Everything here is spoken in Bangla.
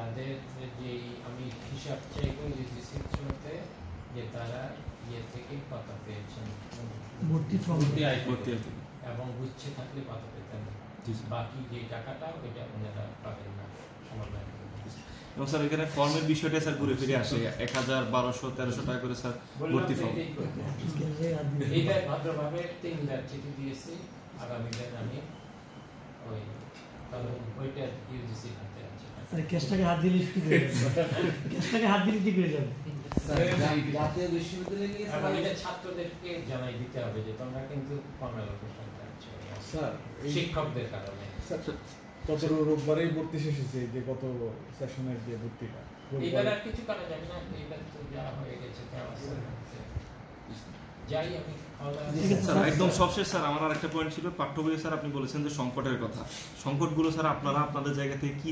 তাদের যে আমি হিসাব চাইব ইউজিসি থ্রুতে যে তারা ইয়ে থেকে পাতা পেয়েছেন ভর্তি ফর্ম এবং গুচ্ছে থাকলে পাতা পেতেন, বাকি যে টাকাটা ওইটা ওনারা পাবেন না সমাধান। এবং স্যার এখানে ফর্মের বিষয়টা স্যার ঘুরে ফিরে আসে 1000, 1200, 1300 টাকা করে স্যার ভর্তি ফর্ম। এইবার ভদ্রভাবে 3 বার চিঠি দিয়েছি, আগামী দিন আমি ওই কারণ ওইটা ইউজিসি হাতে আছে। স্যার ক্যাশটাকে হাত দিলে কি করে ক্যাশটাকে হাত দিলে কি করে যাবে জাতীয় বিশ্ববিদ্যালয়ে নিয়ে এবং এটা ছাত্রদেরকে জানাই দিতে হবে যে তোমরা কিন্তু কম অ্যালোকেশন পাচ্ছ স্যার শিক্ষকদের কারণে। কত রোববারেই ভর্তি শেষ হয়েছে, যে কত সেশনের যে ভর্তিটা এইবার আর কিছু করা যাবে না, এইবার তো যা হয়ে গেছে তা যাই। আমি স্যার একদম সবশেষ স্যার আমার আরেকটা পয়েন্ট ছিল, পাঠ্য বইয়ে স্যার আপনি বলেছেন যে সংকটের কথা, সংকটগুলো স্যার আপনারা আপনাদের জায়গা থেকে কি